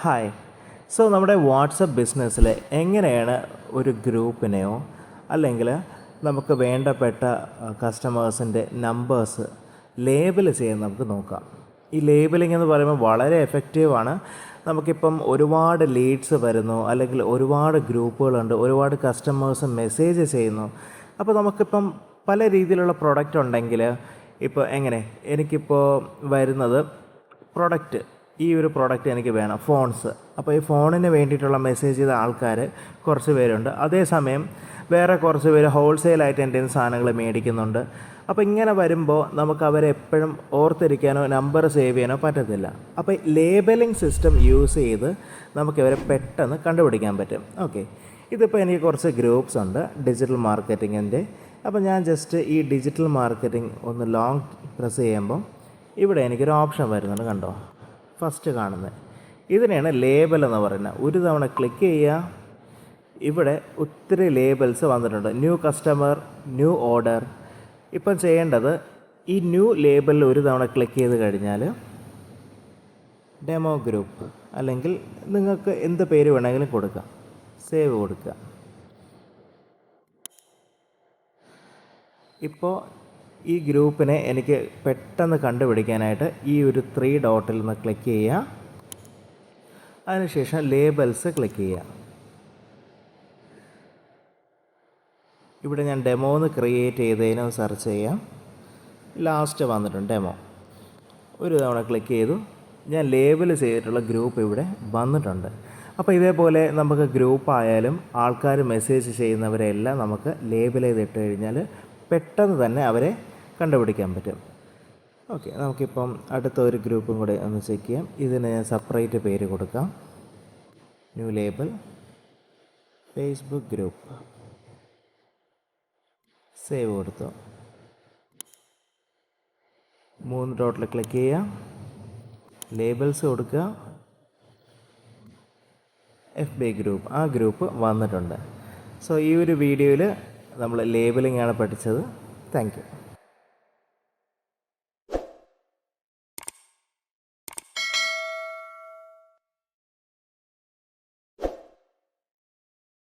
Hi. നമ്മുടെ WhatsApp ബിസിനസ്സിൽ എങ്ങനെയാണ് ഒരു ഗ്രൂപ്പിനെയോ അല്ലെങ്കിൽ നമുക്ക് വേണ്ടപ്പെട്ട കസ്റ്റമേഴ്സിൻ്റെ നമ്പേഴ്സ് ലേബൽ ചെയ്യാൻ നമുക്ക് നോക്കാം. ഈ ലേബലിംഗ് എന്ന് പറയുമ്പോൾ വളരെ എഫക്റ്റീവാണ്. നമുക്കിപ്പം ഒരുപാട് ലീഡ്സ് വരുന്നു, അല്ലെങ്കിൽ ഒരുപാട് ഗ്രൂപ്പുകളുണ്ട്, ഒരുപാട് കസ്റ്റമേഴ്സ് മെസ്സേജ് ചെയ്യുന്നു. അപ്പോൾ നമുക്കിപ്പം പല രീതിയിലുള്ള പ്രൊഡക്റ്റ് ഉണ്ടെങ്കിൽ ഇപ്പോൾ എനിക്കിപ്പോൾ വരുന്നത് പ്രൊഡക്റ്റ്, ഈ ഒരു പ്രോഡക്റ്റ് എനിക്ക് വേണം, ഫോൺസ്. അപ്പോൾ ഈ ഫോണിന് വേണ്ടിയിട്ടുള്ള മെസ്സേജ് ചെയ്ത ആൾക്കാർ കുറച്ച് പേരുണ്ട്. അതേസമയം വേറെ കുറച്ച് പേര് ഹോൾസെയിലായിട്ട് എൻ്റെ സാധനങ്ങൾ മേടിക്കുന്നുണ്ട്. അപ്പോൾ ഇങ്ങനെ വരുമ്പോൾ നമുക്ക് അവരെ എപ്പോഴും ഓർത്തിരിക്കാനോ നമ്പർ സേവ് ചെയ്യാനോ പറ്റത്തില്ല. അപ്പോൾ ലേബലിംഗ് സിസ്റ്റം യൂസ് ചെയ്ത് നമുക്കിവരെ പെട്ടെന്ന് കണ്ടുപിടിക്കാൻ പറ്റും. ഓക്കെ, ഇതിപ്പോൾ എനിക്ക് കുറച്ച് ഗ്രൂപ്പ്സ് ഉണ്ട് ഡിജിറ്റൽ മാർക്കറ്റിങ്ങിൻ്റെ. അപ്പോൾ ഞാൻ ജസ്റ്റ് ഈ ഡിജിറ്റൽ മാർക്കറ്റിംഗ് ഒന്ന് ലോങ് പ്രസ് ചെയ്യുമ്പോൾ ഇവിടെ എനിക്കൊരു ഓപ്ഷൻ വരുന്നുണ്ട്, കണ്ടോ, ഫസ്റ്റ് കാണുന്നത്. ഇതിനെയാണ് ലേബൽ എന്ന് പറയുന്നത്. ഒരു തവണ ക്ലിക്ക് ചെയ്യുക, ഇവിടെ ഒത്തിരി ലേബൽസ് വന്നിട്ടുണ്ട്. New customer, new order. ഇപ്പം ചെയ്യേണ്ടത് ഈ ന്യൂ ലേബലിൽ ഒരു തവണ ക്ലിക്ക് ചെയ്ത് കഴിഞ്ഞാൽ ഡെമോ ഗ്രൂപ്പ്, അല്ലെങ്കിൽ നിങ്ങൾക്ക് എന്ത് പേര് വേണമെങ്കിലും കൊടുക്കാം, സേവ് കൊടുക്കുക. ഇപ്പോൾ ഈ ഗ്രൂപ്പിനെ എനിക്ക് പെട്ടെന്ന് കണ്ടുപിടിക്കാനായിട്ട് ഈ ഒരു 3 ഡോട്ടിൽ നിന്ന് ക്ലിക്ക് ചെയ്യുക. അതിനുശേഷം ലേബൽസ് ക്ലിക്ക് ചെയ്യുക. ഇവിടെ ഞാൻ ഡെമോ എന്ന് ക്രിയേറ്റ് ചെയ്തതിന് സെർച്ച് ചെയ്യാം. ലാസ്റ്റ് വന്നിട്ടുണ്ട് ഡെമോ. ഒരു തവണ ക്ലിക്ക് ചെയ്തു, ഞാൻ ലേബൽ ചെയ്തിട്ടുള്ള ഗ്രൂപ്പ് ഇവിടെ വന്നിട്ടുണ്ട്. അപ്പോൾ ഇതേപോലെ നമുക്ക് ഗ്രൂപ്പായാലും ആൾക്കാർ മെസ്സേജ് ചെയ്യുന്നവരെല്ലാം നമുക്ക് ലേബൽ ചെയ്തിട്ട് കഴിഞ്ഞാൽ പെട്ടെന്ന് തന്നെ അവരെ കണ്ടുപിടിക്കാൻ പറ്റും. ഓക്കെ, നമുക്കിപ്പം അടുത്ത ഒരു ഗ്രൂപ്പും കൂടെ ഒന്ന് ചെക്ക് ചെയ്യാം. ഇതിന് ഞാൻ സെപ്പറേറ്റ് പേര് കൊടുക്കാം. New label, Facebook group, save കൊടുത്തു. 3 ഡോട്ടിൽ ക്ലിക്ക് ചെയ്യുക, ലേബൽസ് കൊടുക്കുക, FB ഗ്രൂപ്പ്, ആ ഗ്രൂപ്പ് വന്നിട്ടുണ്ട്. ഈ ഒരു വീഡിയോയിൽ നമ്മൾ ലേബലിംഗ് ആണ് പഠിച്ചത്. Thank you.